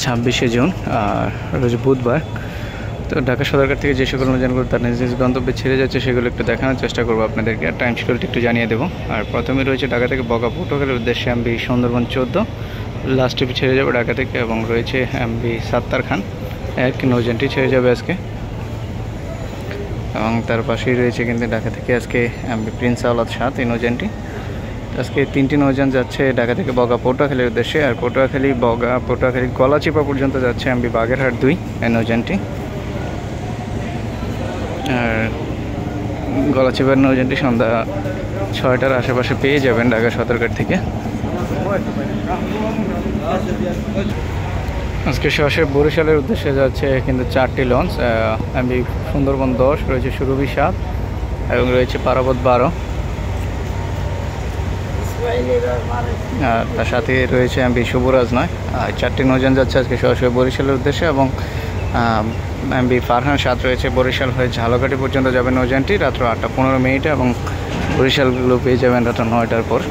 26শে June আর রোজ বুধবার। তো ঢাকা সদরঘাট থেকে যে সকল নৌযানগুলো তার নিজ নিজ গন্তব্যে ছেড়ে যাচ্ছে সেগুলো একটু দেখানোর চেষ্টা করবো আপনাদেরকে, আর টাইম শিডিউলটি একটু জানিয়ে দেবো। আর প্রথমে রয়েছে ঢাকা থেকে বগা পটুয়াখালীর উদ্দেশ্যে এমভি সুন্দরবন 14, লাস্ট ট্রিপ ছেড়ে যাবে ঢাকা থেকে, এবং রয়েছে এমভি সাত্তার খান এক নৌযানটি ছেড়ে যাবে আজকে। এবং তার পাশেই রয়েছে কিন্তু ঢাকা থেকে আজকে এমভি প্রিন্স আওলাদ 7 এই নৌযানটি। আজকে 3টি নৌযান যাচ্ছে ঢাকা থেকে বগা পটুয়াখালীর উদ্দেশ্যে, আর পটুয়াখালী বগা পটুয়াখালী গলাচিপা পর্যন্ত যাচ্ছে এমভি বাগেরহাট 2 এই নৌযানটি। আর গলাচিপার নৌযানটি সন্ধ্যা 6টার আশেপাশে পেয়ে যাবেন ঢাকা সদরঘাট থেকে। আজকে সরাসরি বরিশালের উদ্দেশ্যে যাচ্ছে কিন্তু 4টি লঞ্চ, এমভি সুন্দরবন 10, রয়েছে সুরভি 7 এবং রয়েছে পারাবত 12। আর তার সাথে রয়েছে এমভি শুভরাজ 9। আর 4টি নৌযান যাচ্ছে আজকে সরাসরি বরিশালের উদ্দেশ্যে, এবং এমভি ফারহান 7 রয়েছে বরিশাল হয়ে ঝালকাঠি পর্যন্ত যাবে নৌযানটি রাত্র 8টা 15 এবং বরিশালগুলো পেয়ে যাবেন রাত 9টার পর।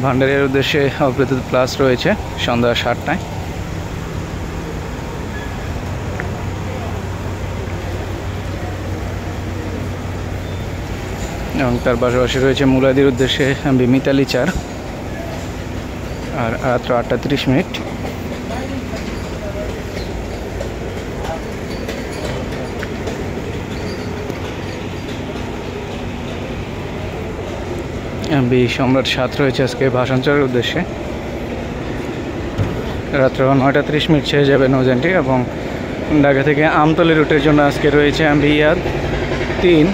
ভান্ডারিয়ার উদ্দেশ্যে অগ্রদূত প্লাস রয়েছে সন্ধ্যা 7টায়। এবং তার পাশাপাশি রয়েছে মুলাদির উদ্দেশ্যে এমভি মিতালি 4 আর রাত্র 8টা 30। এমভি সম্রাট 7 রয়েছে আজকে ভাষাঞ্চলের উদ্দেশ্যে, রাত্র 9টা 30 ছেড়ে যাবে নৌযানটি। এবং ঢাকা থেকে আমতলী রুটের জন্য আজকে রয়েছে এমভি ইয়াদ 3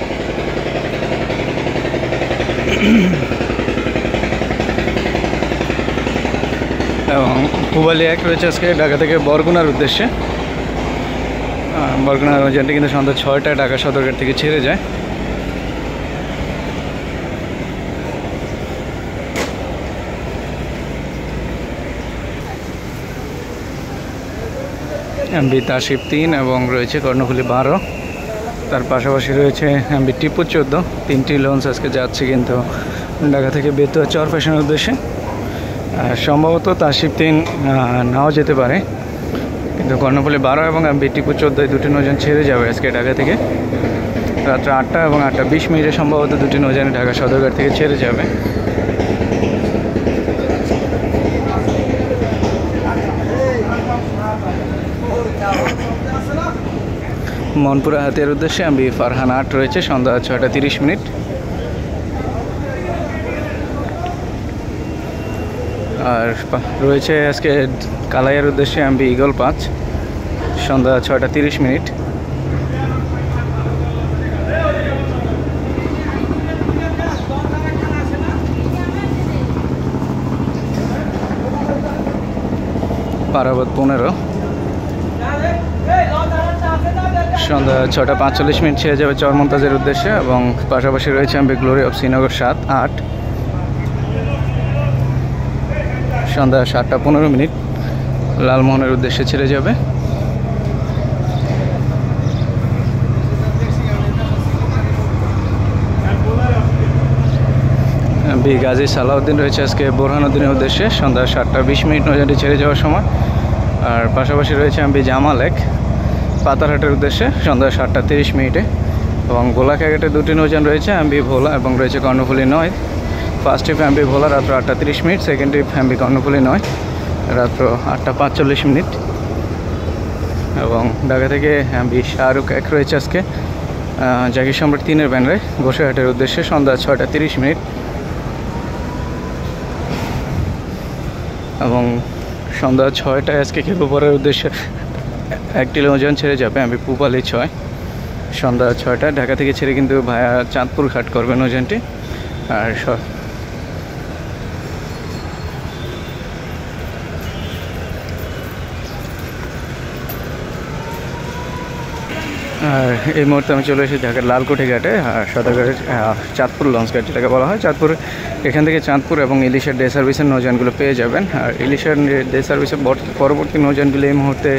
এবং পুবালি 1 রয়েছে আজকে ঢাকা থেকে বরগুনার উদ্দেশ্যে। বরগুনার নৌযানটি কিন্তু সন্ধ্যা 6টায় ঢাকা সদরঘাট থেকে ছেড়ে যায়। এমভি তাসিফ 3 এবং রয়েছে কর্ণফুলী 12। তার পাশাপাশি রয়েছে এমভি টিপু 14। 3টি লঞ্চ আজকে যাচ্ছে কিন্তু ঢাকা থেকে বেতুয়া চর ফ্যাশনের উদ্দেশ্যে। সম্ভবত তাসিফ 3 নাও যেতে পারে, কিন্তু কর্ণফুলী 12 এবং এমভি টিপু 14 এই 2টি নৌযান ছেড়ে যাবে আজকে ঢাকা থেকে রাত্র 8টা এবং 8টা 20 সম্ভবত 2টি নৌযানে ঢাকা সদরঘাট থেকে ছেড়ে যাবে। মনপুরা হাতিয়ার উদ্দেশ্যে এমভি ফারহান 8 রয়েছে সন্ধ্যা 6টা 30। আর রয়েছে আজকে কালাইয়ের উদ্দেশ্যে এমভি ইগল 5 সন্ধ্যা 6টা 30। পারাবত 15 সন্ধ্যা 6টা 45 ছেড়ে যাবে চরমন্তাজের উদ্দেশ্যে, এবং পাশাপাশি রয়েছে এমভি গ্লোরি অফ শ্রীনগর 7-8 সন্ধ্যা 7টা 15 লালমোহনের উদ্দেশ্যে ছেড়ে যাবে। এমভি গাজী সালাউদ্দিন রয়েছে আজকে বোরহানুদ্দিনের উদ্দেশ্যে সন্ধ্যা 7টা 20 নৌযানটি ছেড়ে যাওয়ার সময়। আর পাশাপাশি রয়েছে এমভি জামাল 1 পাতারহাটের উদ্দেশ্যে সন্ধ্যা 7টা 30। এবং গোলাঘাটের 2টি নৌযান রয়েছে এমভি ভোলা এবং রয়েছে কর্ণফুলী 9। ফার্স্ট ট্রিপ এমভি ভোলা রাত্র 8টা 30, সেকেন্ড ট্রিপ এমভি কর্ণফুলী 9 রাত্র 8টা 45। এবং ঢাকা থেকে এমভি শাহরুখ 1 রয়েছে আজকে জাকির সম্রাট 3-এর ব্যানারে গোসাইহাটের উদ্দেশ্যে সন্ধ্যা 6টা 30। এবং সন্ধ্যা 6টায় আজকে খেপুপাড়ার উদ্দেশ্যে একটি নৌযান ছেড়ে যাবে এমভি পুপালি 6 সন্ধ্যা 6টায় ঢাকা থেকে ছেড়ে কিন্তু ভায়া চাঁদপুর ঘাট করবে নৌযানটি। আর আর এই মুহূর্তে আমি চলে এসেছি ঢাকার লালকুঠি ঘাটে, আর সদরঘাটের চাঁদপুর লঞ্চ ঘাট যেটাকে বলা হয়। চাঁদপুর এখান থেকে চাঁদপুর এবং ইলিশার ডে সার্ভিসের নৌযানগুলো পেয়ে যাবেন। আর ইলিশার ডে সার্ভিসের পরবর্তী নৌযানগুলো এই মুহূর্তে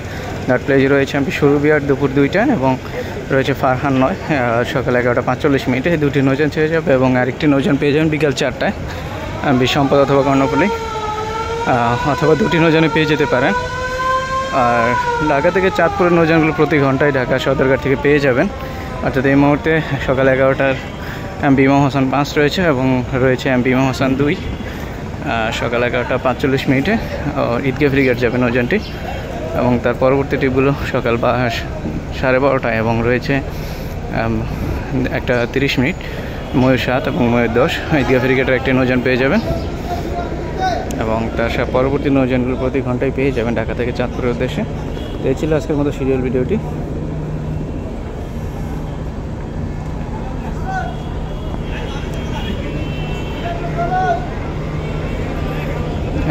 ঘাট প্লেজে রয়েছে এমভি সুরভি 8 দুপুর 2টায়, এবং রয়েছে ফারহান নয়, সকাল 11:45 এই দুটি নৌযান ছেড়ে যাবে এবং আরেকটি নৌযান পেয়ে যাবেন বিকাল 4টায় সম্পদ অথবা কর্ণফুলী, অথবা দুটি নৌযানে পেয়ে যেতে পারেন। আর ঢাকা থেকে চাঁদপুরের নৌযানগুলো প্রতি ঘন্টায় ঢাকা সদরঘাট থেকে পেয়ে যাবেন। অর্থাৎ এই মুহূর্তে সকাল 11টার এমভি ইমাম হাসান 5 রয়েছে এবং রয়েছে এমভি ইমাম হাসান 2 সকাল 11:45 ঈদগাহ ফ্রিগেট যাবে নৌযানটি, এবং তার পরবর্তী ট্রিপগুলো সকাল 12:30 এবং রয়েছে একটা 30 মিনিট ময়ূর 7 এবং ময়ূর 10 ঈদগাহ ফ্রিগেটের একটি নৌযান পেয়ে যাবেন, এবং তার পরবর্তী নৌযানগুলো প্রতি ঘন্টায় পেয়ে যাবেন ঢাকা থেকে চাঁদপুরের উদ্দেশ্যে। তো এই ছিল আজকের মতো শিডিউল ভিডিওটি।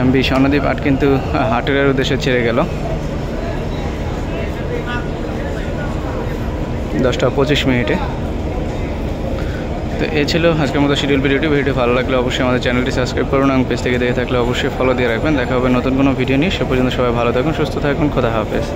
এমভি স্বর্ণদ্বীপ 8 কিন্তু হাটের উদ্দেশ্যে ছেড়ে গেল 10:25। তো এই ছিল আজকের মতো শিডিউল ভিডিওটি ভালো লাগলে অবশ্যই আমাদের চ্যানেলটি সাবস্ক্রাইব করুন এবং পেজ থেকে দেখে থাকলে অবশ্যই ফলো দিয়ে রাখবেন। দেখা হবে নতুন কোনো ভিডিও নিয়ে। সে পর্যন্ত সবাই ভালো থাকুন, সুস্থ থাকুন, খোদা হাফেজ।